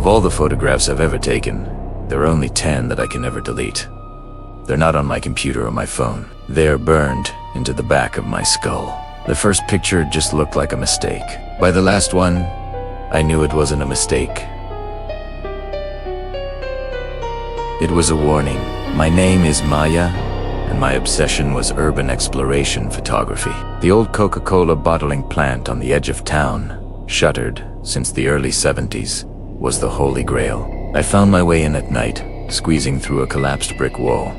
Of all the photographs I've ever taken, there are only 10 that I can never delete. They're not on my computer or my phone. They're burned into the back of my skull. The first picture just looked like a mistake. By the last one, I knew it wasn't a mistake. It was a warning. My name is Maya, and my obsession was urban exploration photography. The old Coca-Cola bottling plant on the edge of town, shuttered since the early 70s, was the holy grail. I found my way in at night, squeezing through a collapsed brick wall.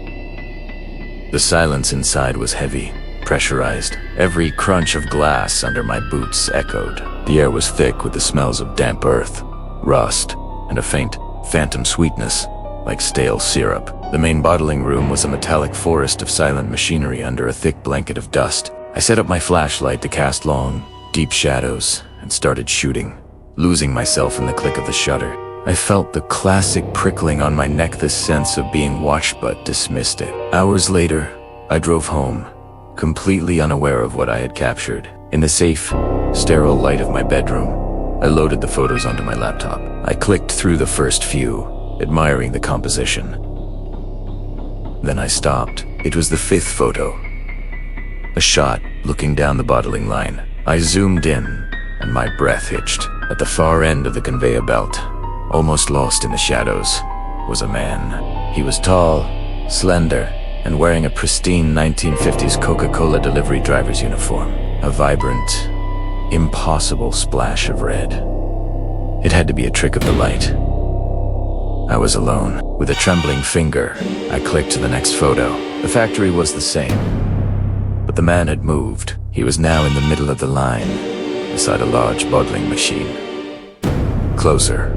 The silence inside was heavy, pressurized. Every crunch of glass under my boots echoed. The air was thick with the smells of damp earth, rust, and a faint, phantom sweetness, like stale syrup. The main bottling room was a metallic forest of silent machinery under a thick blanket of dust. I set up my flashlight to cast long, deep shadows and started shooting, losing myself in the click of the shutter. I felt the classic prickling on my neck, the sense of being watched but dismissed it. Hours later, I drove home, completely unaware of what I had captured. In the safe, sterile light of my bedroom, I loaded the photos onto my laptop. I clicked through the first few, admiring the composition. Then I stopped. It was the 5th photo. A shot looking down the bottling line. I zoomed in, and my breath hitched. At the far end of the conveyor belt, almost lost in the shadows, was a man. He was tall, slender, and wearing a pristine 1950s Coca-Cola delivery driver's uniform. A vibrant, impossible splash of red. It had to be a trick of the light. I was alone. With a trembling finger, I clicked to the next photo. The factory was the same, but the man had moved. He was now in the middle of the line, beside a large bottling machine. Closer.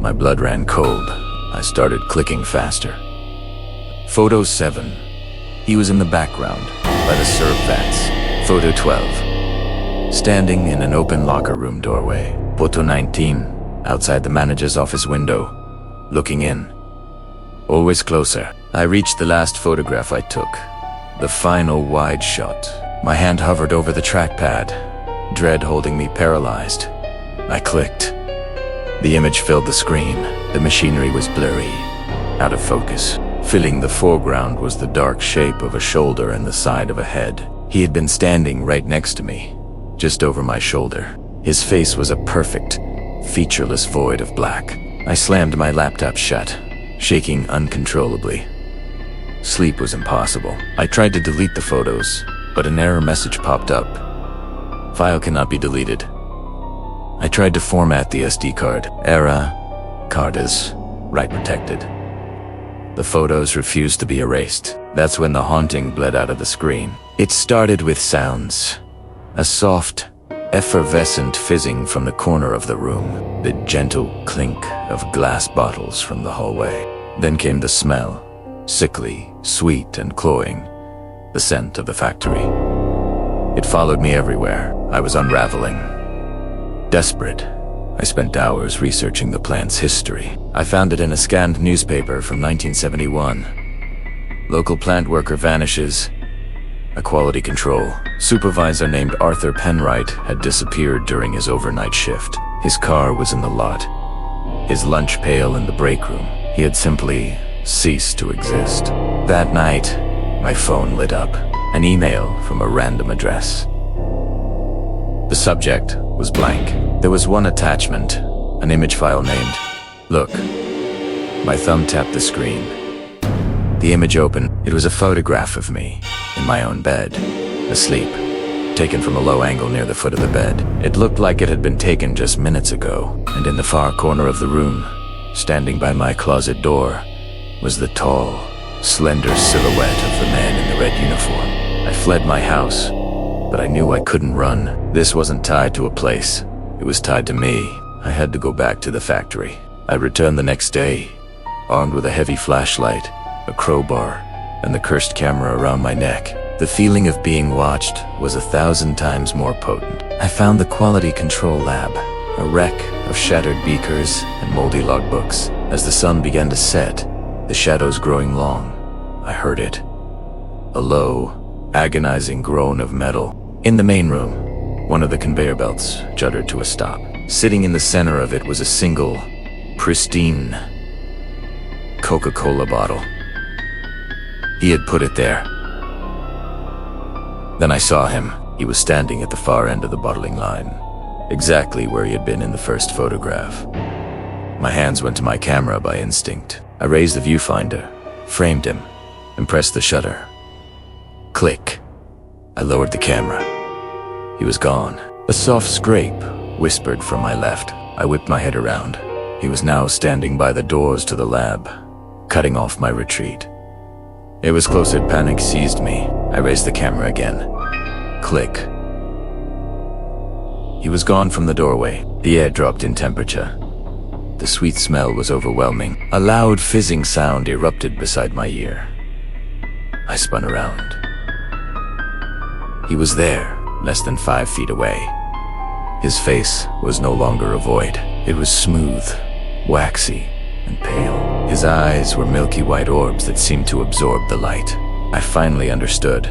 My blood ran cold. I started clicking faster. Photo 7. He was in the background, by the syrup vats. Photo 12. Standing in an open locker room doorway. Photo 19. Outside the manager's office window, looking in. Always closer. I reached the last photograph I took. The final wide shot. My hand hovered over the trackpad, dread holding me paralyzed. I clicked. The image filled the screen. The machinery was blurry, out of focus. Filling the foreground was the dark shape of a shoulder and the side of a head. He had been standing right next to me, just over my shoulder. His face was a perfect, featureless void of black. I slammed my laptop shut, shaking uncontrollably. Sleep was impossible. I tried to delete the photos, but an error message popped up. File cannot be deleted. I tried to format the SD card. Error, card is write protected. The photos refused to be erased. That's when the haunting bled out of the screen. It started with sounds. A soft, effervescent fizzing from the corner of the room. The gentle clink of glass bottles from the hallway. Then came the smell. Sickly, sweet, and cloying. The scent of the factory. It followed me everywhere. I was unraveling. Desperate, I spent hours researching the plant's history. I found it in a scanned newspaper from 1971. Local plant worker vanishes. A quality control supervisor named Arthur Penwright had disappeared during his overnight shift. His car was in the lot. His lunch pail in the break room. He had simply ceased to exist. That night, my phone lit up. An email from a random address. The subject was blank. There was one attachment, an image file named Look. My thumb tapped the screen. The image opened. It was a photograph of me, in my own bed, asleep, taken from a low angle near the foot of the bed. It looked like it had been taken just minutes ago, and in the far corner of the room, standing by my closet door, was the tall, slender silhouette of the man in the red uniform. I fled my house, but I knew I couldn't run. This wasn't tied to a place. It was tied to me. I had to go back to the factory. I returned the next day, armed with a heavy flashlight, a crowbar, and the cursed camera around my neck. The feeling of being watched was 1,000 times more potent. I found the quality control lab, a wreck of shattered beakers and moldy logbooks. As the sun began to set, the shadows growing long, I heard it. A low, agonizing groan of metal. In the main room, one of the conveyor belts juddered to a stop. Sitting in the center of it was a single, pristine Coca-Cola bottle. He had put it there. Then I saw him. He was standing at the far end of the bottling line, exactly where he had been in the first photograph. My hands went to my camera by instinct. I raised the viewfinder, framed him, and pressed the shutter. Click. I lowered the camera. He was gone. A soft scrape whispered from my left. I whipped my head around. He was now standing by the doors to the lab, cutting off my retreat. It was close that panic seized me. I raised the camera again. Click. He was gone from the doorway. The air dropped in temperature. The sweet smell was overwhelming. A loud fizzing sound erupted beside my ear. I spun around. He was there, less than 5 feet away. His face was no longer a void. It was smooth, waxy, and pale. His eyes were milky white orbs that seemed to absorb the light. I finally understood.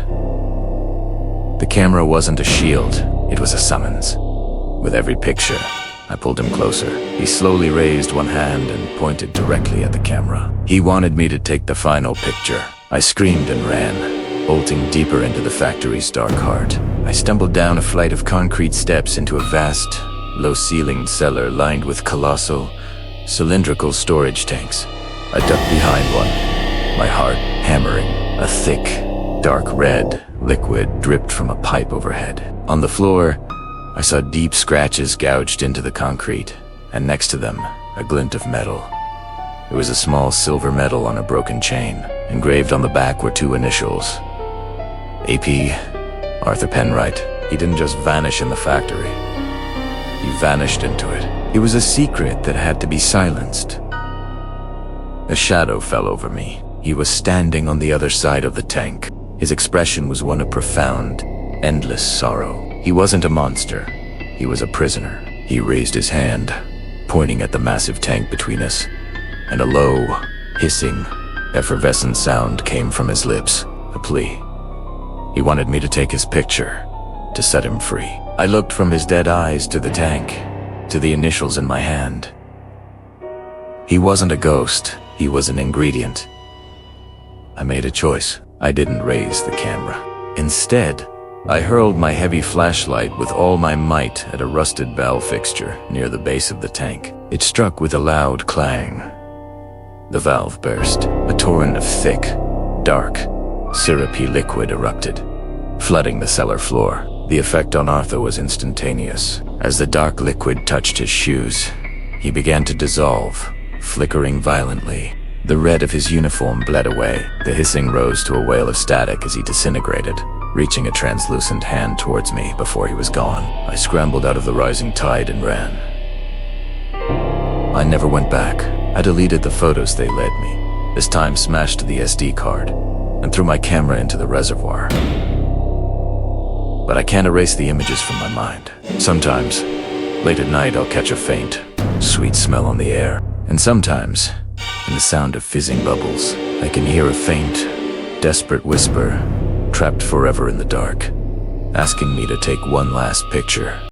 The camera wasn't a shield, it was a summons. With every picture, I pulled him closer. He slowly raised one hand and pointed directly at the camera. He wanted me to take the final picture. I screamed and ran, bolting deeper into the factory's dark heart. I stumbled down a flight of concrete steps into a vast, low-ceilinged cellar lined with colossal, cylindrical storage tanks. I ducked behind one, my heart hammering. A thick, dark red liquid dripped from a pipe overhead. On the floor, I saw deep scratches gouged into the concrete, and next to them, a glint of metal. It was a small silver medal on a broken chain. Engraved on the back were 2 initials. AP, Arthur Penwright. He didn't just vanish in the factory. He vanished into it. It was a secret that had to be silenced. A shadow fell over me. He was standing on the other side of the tank. His expression was one of profound, endless sorrow. He wasn't a monster. He was a prisoner. He raised his hand, pointing at the massive tank between us, and a low, hissing, effervescent sound came from his lips, a plea. He wanted me to take his picture, to set him free. I looked from his dead eyes to the tank, to the initials in my hand. He wasn't a ghost. He was an ingredient. I made a choice. I didn't raise the camera. Instead, I hurled my heavy flashlight with all my might at a rusted valve fixture near the base of the tank. It struck with a loud clang. The valve burst. A torrent of thick, dark, syrupy liquid erupted, flooding the cellar floor. The effect on Arthur was instantaneous. As the dark liquid touched his shoes, he began to dissolve, flickering violently. The red of his uniform bled away. The hissing rose to a wail of static as he disintegrated, reaching a translucent hand towards me before he was gone. I scrambled out of the rising tide and ran. I never went back. I deleted the photos they led me, this time smashed the SD card, and threw my camera into the reservoir. But I can't erase the images from my mind. Sometimes, late at night, I'll catch a faint, sweet smell on the air. And sometimes, in the sound of fizzing bubbles, I can hear a faint, desperate whisper, trapped forever in the dark, asking me to take one last picture.